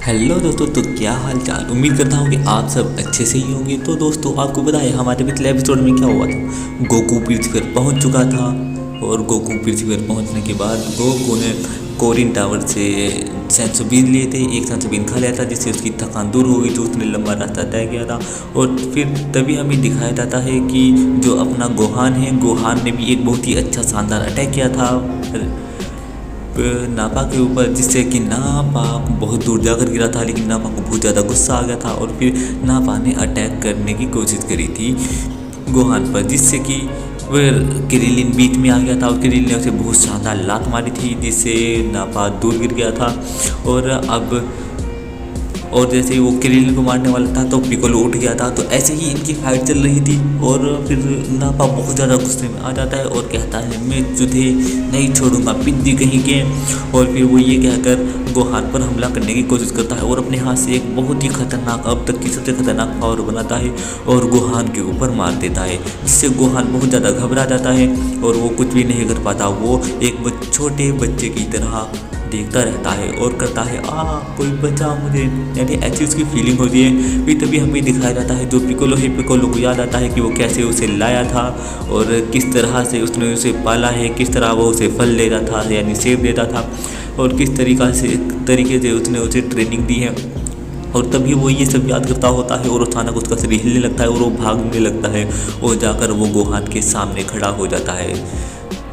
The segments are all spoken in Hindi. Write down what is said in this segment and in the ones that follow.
हेलो दोस्तों, तो क्या हाल चाल। उम्मीद करता हूँ कि आप सब अच्छे से ही होंगे। तो दोस्तों, आपको बताएं हमारे पिछले एपिसोड में क्या हुआ था। गोकू पृथ्वी पर पहुँच चुका था और गोकू पृथ्वी पर पहुँचने के बाद गोकू ने कोरिन टावर से सेंसोबीन लिए थे। एक सेंसोबीन खा लिया था जिससे उसकी थकान दूर हो गई, जो उसने लंबा रास्ता तय किया था। और फिर तभी हमें दिखाया जाता है कि जो अपना गोहान है, गोहान ने भी एक बहुत ही अच्छा शानदार अटैक किया था नापा के ऊपर, जिससे कि नापा बहुत दूर जाकर गिरा था। लेकिन नापा को बहुत ज़्यादा गुस्सा आ गया था और फिर नापा ने अटैक करने की कोशिश करी थी गोहान पर, जिससे कि वह किरिलिन बीच में आ गया था और किरिलिन ने उसे बहुत शानदार लात मारी थी, जिससे नापा दूर गिर गया था। और अब और जैसे ही वो किरिलिन को मारने वाला था तो पिकोलो उठ गया था। तो ऐसे ही इनकी फाइट चल रही थी और फिर नापा बहुत ज़्यादा गुस्से में आ जाता है और कहता है, मैं तुझे नहीं छोड़ूंगा पिद्दी कहीं के। और फिर वो ये कहकर गोहान पर हमला करने की कोशिश करता है और अपने हाथ से एक बहुत ही खतरनाक, अब तक की सबसे खतरनाक पावर बनाता है और गोहान के ऊपर मार देता है, जिससे गोहान बहुत ज़्यादा घबरा जाता है और वो कुछ भी नहीं कर पाता। वो एक छोटे बच्चे की तरह देखता रहता है और करता है, कोई बचा मुझे, यानी ऐसी उसकी फीलिंग होती है। फिर तभी हमें दिखाया जाता है जो पिकोलो है, पिकोलो को याद आता है कि वो कैसे उसे लाया था और किस तरह से उसने उसे पाला है, किस तरह वो उसे फल देता था यानी सेब देता था और किस तरीके से उसने उसे ट्रेनिंग दी है। और तभी वो ये सब याद करता होता है और अचानक उसका शरीर हिलने लगता है और वो भागने लगता है और जाकर वो गोहान के सामने खड़ा हो जाता है,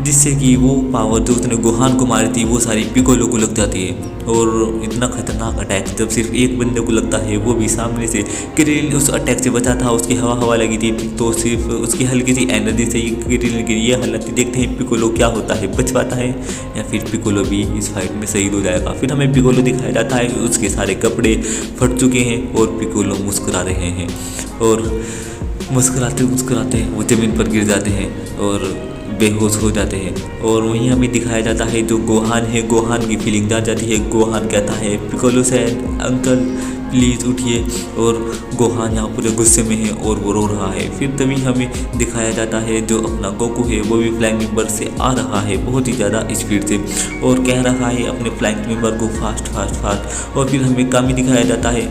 जिससे कि वो पावर जो उसने गोहान को मारी थी वो सारी पिकोलो को लग जाती है। और इतना खतरनाक अटैक जब सिर्फ एक बंदे को लगता है, वो भी सामने से। किरिल उस अटैक से बचा था, उसकी हवा लगी थी, तो सिर्फ उसकी हल्की सी एनर्जी से ही किरिल की ये हालत थी। देखते हैं पिकोलो क्या होता है, बच पाता है या फिर पिकोलो भी इस फाइट में शहीद हो जाएगा। फिर हमें पिकोलो दिखाया जाता है, उसके सारे कपड़े फट चुके हैं और पिकोलो मुस्कुरा रहे हैं और मुस्कुराते मुस्कुराते वो ज़मीन पर गिर जाते हैं और बेहोश हो जाते हैं। और वहीं हमें दिखाया जाता है जो गोहान है, गोहान की फीलिंग जा जाती है। गोहान कहता है पिकोलो से, अंकल प्लीज़ उठिए, और गोहान यहाँ पूरे गुस्से में है और वो रो रहा है। फिर तभी हमें दिखाया जाता है जो अपना गोकू है वो भी फ्लाइंग मेंबर से आ रहा है बहुत ही ज़्यादा स्पीड से और कह रहा है अपने फ्लाइंग मेंबर को फास्ट फास्ट फास्ट। और फिर हमें कामी दिखाया जाता है,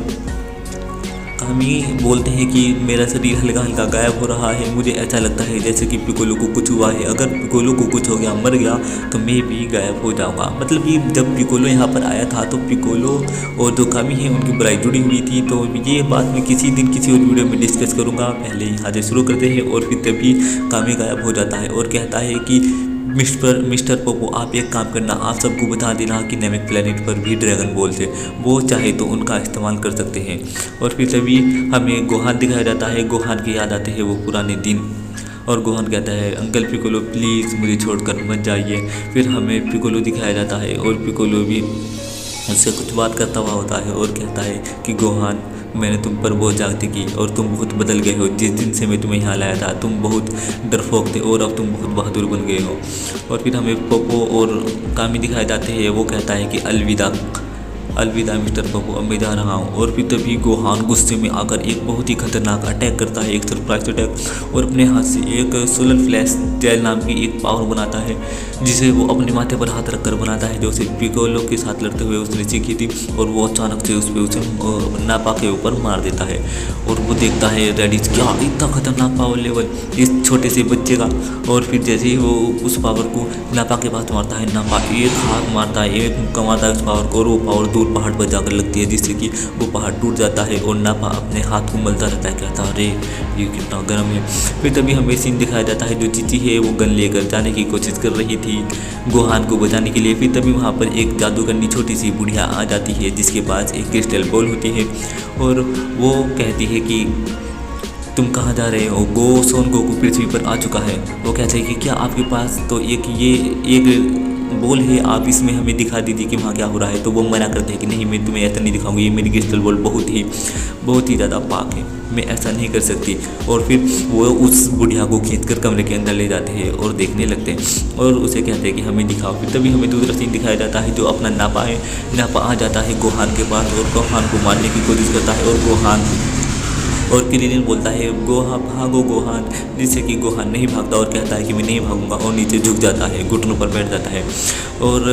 कामी बोलते हैं कि मेरा शरीर हल्का हल्का गायब हो रहा है, मुझे ऐसा लगता है जैसे कि पिकोलो को कुछ हुआ है। अगर पिकोलो को कुछ हो गया, मर गया, तो मैं भी गायब हो जाऊंगा। मतलब कि जब पिकोलो यहाँ पर आया था तो पिकोलो और जो कामी है उनकी बुराई जुड़ी हुई थी। तो ये बात मैं किसी दिन किसी और वीडियो में डिस्कस करूँगा। पहले यहाँ से शुरू करते हैं। और फिर तभी कामी गायब हो जाता है और कहता है कि मिस्टर पोपो, आप एक काम करना, आप सबको बता देना कि नेमिक प्लेनेट पर भी ड्रैगन बॉल थे, वो चाहे तो उनका इस्तेमाल कर सकते हैं। और फिर तभी हमें गोहान दिखाया जाता है, गोहान की याद आते हैं वो पुराने दिन और गोहान कहता है, अंकल पिकोलो प्लीज़ मुझे छोड़कर मत जाइए। फिर हमें पिकोलो दिखाया जाता है और पिकोलो भी उससे कुछ बात करता हुआ होता है और कहता है कि गोहान, मैंने तुम पर बहुत जागती की और तुम बहुत बदल गए हो। जिस दिन से मैं तुम्हें यहाँ लाया था तुम बहुत डरपोक थे और अब तुम बहुत बहादुर बन गए हो। और फिर हमें पोपो और कामी दिखाए जाते हैं, वो कहता है कि अलविदा अलविदा मिस्टर पोपो, अब मैं जा रहा हूँ। और फिर तभी गोहान गुस्से में आकर एक बहुत ही खतरनाक अटैक करता है, एक सरप्राइज अटैक, और अपने हाथ से एक सोलर फ्लैश जेल नाम की एक पावर बनाता है, जिसे वो अपने माथे पर हाथ रखकर बनाता है, जो उसे पिकोलो के साथ लड़ते हुए उसने सीखी थी। और वो अचानक से उसे नापा के ऊपर मार देता है और वो देखता है रेडिस, क्या इतना खतरनाक पावर लेवल इस छोटे से बच्चे का। और फिर जैसे ही वो उस पावर को नापा के पास मारता है, नापा एक हाथ मारता है, एक मुक्का मारता है उस पावर को और वो पावर दूर पहाड़ पर जाकर लगती है, जिससे कि वो पहाड़ टूट जाता है और नापा अपने हाथ को मलता रहता है, कहता है अरे ये कितना गर्म है। फिर तभी हमें सीन दिखाया जाता है, जो चीची है वो गन लेकर जाने की कोशिश कर रही थी गोहान को बचाने के लिए। फिर तभी वहाँ पर एक जादूगरनी छोटी सी बुढ़िया आ जाती है, जिसके पास एक क्रिस्टल बॉल होती है और वो कहती है कि तुम कहाँ जा रहे हो, सोन गोकू पृथ्वी पर आ चुका है। वो कहते हैं कि क्या आपके पास तो एक बॉल है, आप इसमें हमें दिखा दीजिए कि वहाँ क्या हो रहा है। तो वो मना करते हैं कि नहीं, मैं तुम्हें ऐसा नहीं दिखाऊंगी, ये मेरी क्रिस्टल बॉल बहुत ही ज़्यादा पाक है, मैं ऐसा नहीं कर सकती। और फिर वो उस बुढ़िया को खींचकर कमरे के अंदर ले जाते हैं और देखने लगते हैं और उसे कहते हैं कि हमें दिखाओ। फिर तभी हमें दूसरा सीन दिखाया जाता है, जो अपना नापा है, नापा आ जाता है गोहान के पास और गोहान को मारने की कोशिश करता है। और गोहान और किरिलिन बोलता है भागो गोहान, जिससे कि गोहान नहीं भागता और कहता है कि मैं नहीं भागूंगा और नीचे झुक जाता है, घुटनों पर बैठ जाता है। और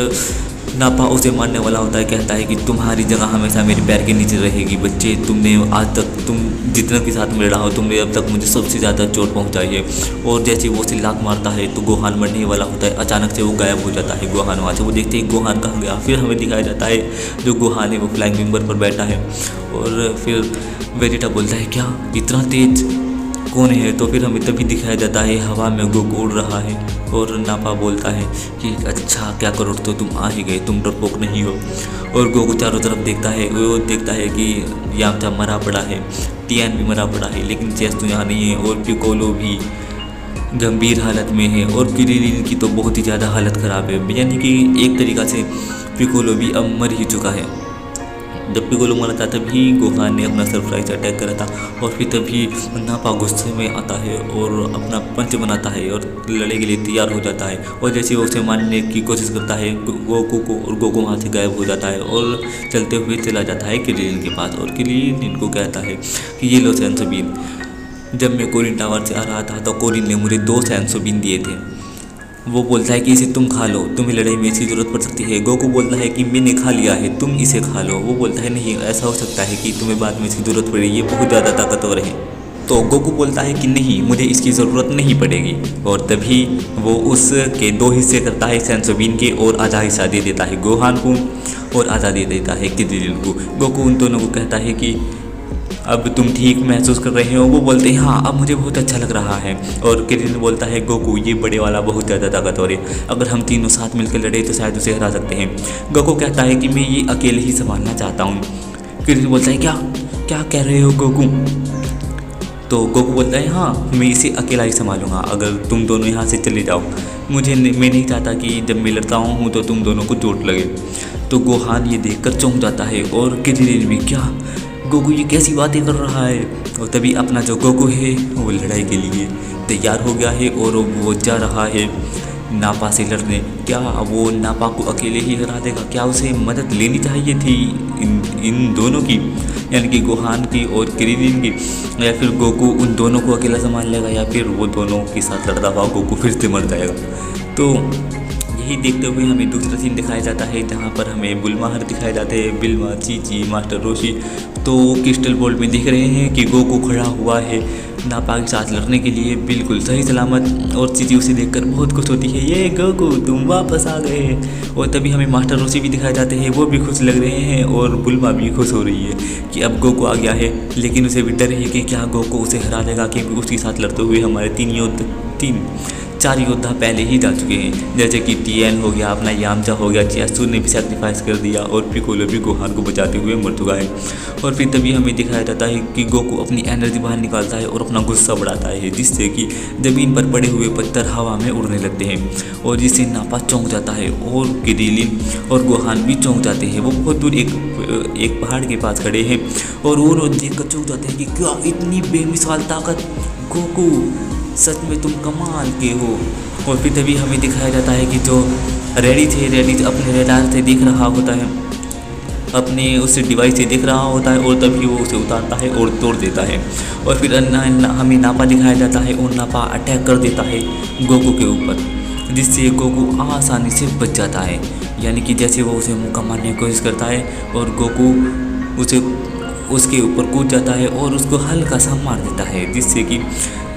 नापा उसे मारने वाला होता है, कहता है कि तुम्हारी जगह हमेशा मेरे पैर के नीचे रहेगी। बच्चे, तुमने आज तक तुम जितने के साथ में रहा हो तुमने अब तक मुझे सबसे ज़्यादा चोट पहुंचाई है। और जैसे वो उसे लात मारता है तो गोहान मरने वाला होता है, अचानक से वो गायब हो जाता है। गोहान वहाँ से वो देखते ही गोहान कहाँ गया। फिर हमें दिखाया जाता है जो गोहान है वो फ्लाइंग विंगर पर बैठा है और फिर वेजिटा बोलता है क्या इतना तेज कौन है। तो फिर हमें तभी दिखाया जाता है हवा में गोकू उड़ रहा है और नापा बोलता है कि अच्छा क्या करो तो तुम आ ही गए, तुम डरपोक नहीं हो। और गोकू चारों तरफ देखता है, वो देखता है कि यामचा मरा पड़ा है, टियान भी मरा पड़ा है, लेकिन चेस तो यहाँ नहीं है और पिकोलो भी गंभीर हालत में है और क्रिलिन की तो बहुत ही ज़्यादा हालत ख़राब है। यानी कि एक तरीक़ा से पिकोलो भी अब मर ही चुका है। जब पिकोलो मरा था तभी गोहान ने अपना सरप्राइज अटैक करा था और फिर तभी नापा गुस्से में आता है और अपना पंच बनाता है और लड़ने के लिए तैयार हो जाता है। और जैसे वो उसे मारने की कोशिश करता है गोकू को, और गोकू वहाँ से गायब हो जाता है और चलते हुए चला जाता है क्रिलिन के पास। और क्रिलिन इनको कहता है कि ये लो सैनसोबीन, जब मैं कोरिन टावर से आ रहा था तो कोरिन ने मुझे 2 सैनसोबीन दिए थे। वो बोलता है कि इसे तुम खा लो, तुम्हें लड़ाई में इसकी ज़रूरत पड़ सकती है। गोकू बोलता है कि मैंने खा लिया है, तुम इसे खा लो। वो बोलता है नहीं, ऐसा हो सकता है कि तुम्हें बाद में इसकी ज़रूरत पड़े, ये बहुत ज़्यादा ताकतवर है। तो गोकू बोलता है कि नहीं, मुझे इसकी ज़रूरत नहीं पड़ेगी। और तभी वो उसके 2 हिस्से करता है सैनसोबीन के और आधा हिस्सा दे देता है गोहान को और आधा दे देता है क्रिलिन को। गोकू उन दोनों को कहता है कि अब तुम ठीक महसूस कर रहे हो। वो बोलते हैं हाँ, अब मुझे बहुत अच्छा लग रहा है। और क्रिलिन बोलता है गोकू ये बड़े वाला बहुत ज़्यादा ताकतवर है, अगर हम तीनों साथ मिलकर लड़े तो शायद उसे हरा सकते हैं। गोकू कहता है कि मैं ये अकेले ही संभालना चाहता हूँ। क्रिलिन बोलता है क्या क्या कह रहे हो गोकू। तो गोकू बोलता है हाँ, मैं इसे अकेला ही संभालूंगा अगर तुम दोनों यहाँ से चले जाओ। मैं नहीं चाहता कि जब मैं लड़ता हूँ तो तुम दोनों को चोट लगे। तो गोहान ये देखकर चौंक जाता है और क्रिलिन भी क्या गोकू ये कैसी बातें कर रहा है। और तभी अपना जो गोकू है वो लड़ाई के लिए तैयार हो गया है और वो जा रहा है नापा से लड़ने। क्या वो नापा को अकेले ही हरा देगा? क्या उसे मदद लेनी चाहिए थी इन दोनों की, यानी कि गोहान की और क्रिलिन की, या फिर गोकू उन दोनों को अकेला संभाल लेगा, या फिर वो दोनों के साथ लड़ता हुआ गोकू फिर से मर जाएगा। तो यही देखते हुए हमें दूसरा सीन दिखाया जाता है जहाँ पर हमें बुलमाहर दिखाए जाते हैं, बिल्मा, चीची, मास्टर रोशी। तो क्रिस्टल बोल्ट में दिख रहे हैं कि गोकू खड़ा हुआ है नापा के साथ लड़ने के लिए बिल्कुल सही सलामत। और चीची उसे देखकर बहुत खुश होती है, ये गोकू तुम वापस आ गए। और तभी हमें मास्टर रोशी भी दिखाए जाते हैं, वो भी खुश लग रहे हैं और बुल्मा भी खुश हो रही है कि अब गोकू आ गया है। लेकिन उसे भी डर है कि क्या गोकू उसे हरा देगा, क्योंकि उसके साथ लड़ते हुए हमारे 4 योद्धा पहले ही जा चुके हैं, जैसे कि टीएन हो गया, अपना यामचा हो गया, चियासू ने भी सेक्रीफाइस कर दिया और पिकोलो भी गोहान को बचाते हुए मर चुका है। और फिर तभी हमें दिखाया जाता है कि गोकू अपनी एनर्जी बाहर निकालता है और अपना गुस्सा बढ़ाता है, जिससे कि ज़मीन पर पड़े हुए पत्थर हवा में उड़ने लगते हैं और जिससे नापा चौंक जाता है और क्रिलिन और गोहान भी चौंक जाते हैं। वो बहुत दूर एक पहाड़ के पास खड़े हैं और वो देख कर चौंक जाते हैं कि क्या इतनी बेमिसाल ताकत, गोकू सच में तुम कमाल के हो। और फिर तभी हमें दिखाया जाता है कि जो रेडिथ अपने रेडार से देख रहा होता है, अपने उस डिवाइस से देख रहा होता है और तभी वो उसे उतारता है और तोड़ देता है। और फिर हमें नापा दिखाया जाता है और नापा अटैक कर देता है गोकू के ऊपर, जिससे गोकू आसानी से बच जाता है। यानी कि जैसे वो उसे मुक्का मारने की कोशिश करता है और गोकू उसके ऊपर कूद जाता है और उसको हल्का सा मार देता है, जिससे कि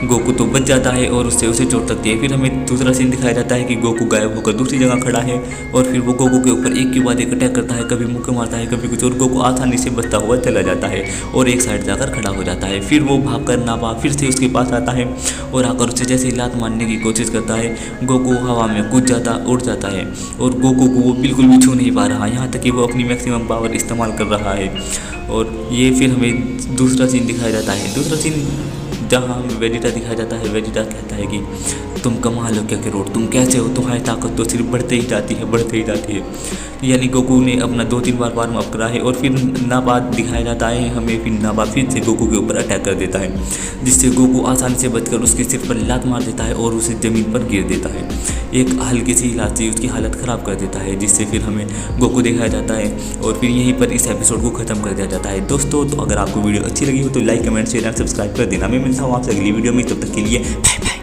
गोकू तो बच जाता है और उससे उसे चोट लगती है। फिर हमें दूसरा सीन दिखाया जाता है कि गोकू गायब होकर दूसरी जगह खड़ा है और फिर वो गोकू के ऊपर एक के बाद एक अटैक करता है, कभी मुक्के मारता है कभी कुछ, और गोकू आसानी से बचता हुआ चला जाता है और एक साइड जाकर खड़ा हो जाता है। फिर वो भागकर नापा फिर से उसके पास आता है और आकर उसे जैसे लात मारने की कोशिश करता है, गोकू हवा में उड़ जाता है और गोकू को वो बिल्कुल भी छू नहीं पा रहा, यहाँ तक कि वो अपनी मैक्सिमम पावर इस्तेमाल कर रहा है। और ये फिर हमें दूसरा सीन दिखाया जाता है। दूसरा सीन जहाँ वेजिटा दिखाया जाता है, वेजिटा कहता है कि तुम कमाल हो क्या करोड़, तुम कैसे हो, तुम्हारी ताकत तो सिर्फ बढ़ते ही जाती है। यानी गोकू ने अपना 2-3 बार वार्म अप करा है और फिर नापा दिखाया जाता है हमें, फिर नापा फिर से गोकू के ऊपर अटैक कर देता है, जिससे गोकू आसानी से बचकर उसके सिर पर लात मार देता है और उसे ज़मीन पर गिर देता है। एक हल्की सी इलाज से उसकी हालत ख़राब कर देता है, जिससे फिर हमें गोकू दिखाया जाता है और फिर यहीं पर इस एपिसोड को ख़त्म कर दिया जाता है। दोस्तों, तो अगर आपको वीडियो अच्छी लगी हो तो like, comment, share and subscribe कर देना। मैं मिलता हूँ आपसे अगली वीडियो में, तब तक के लिए बाय बाय।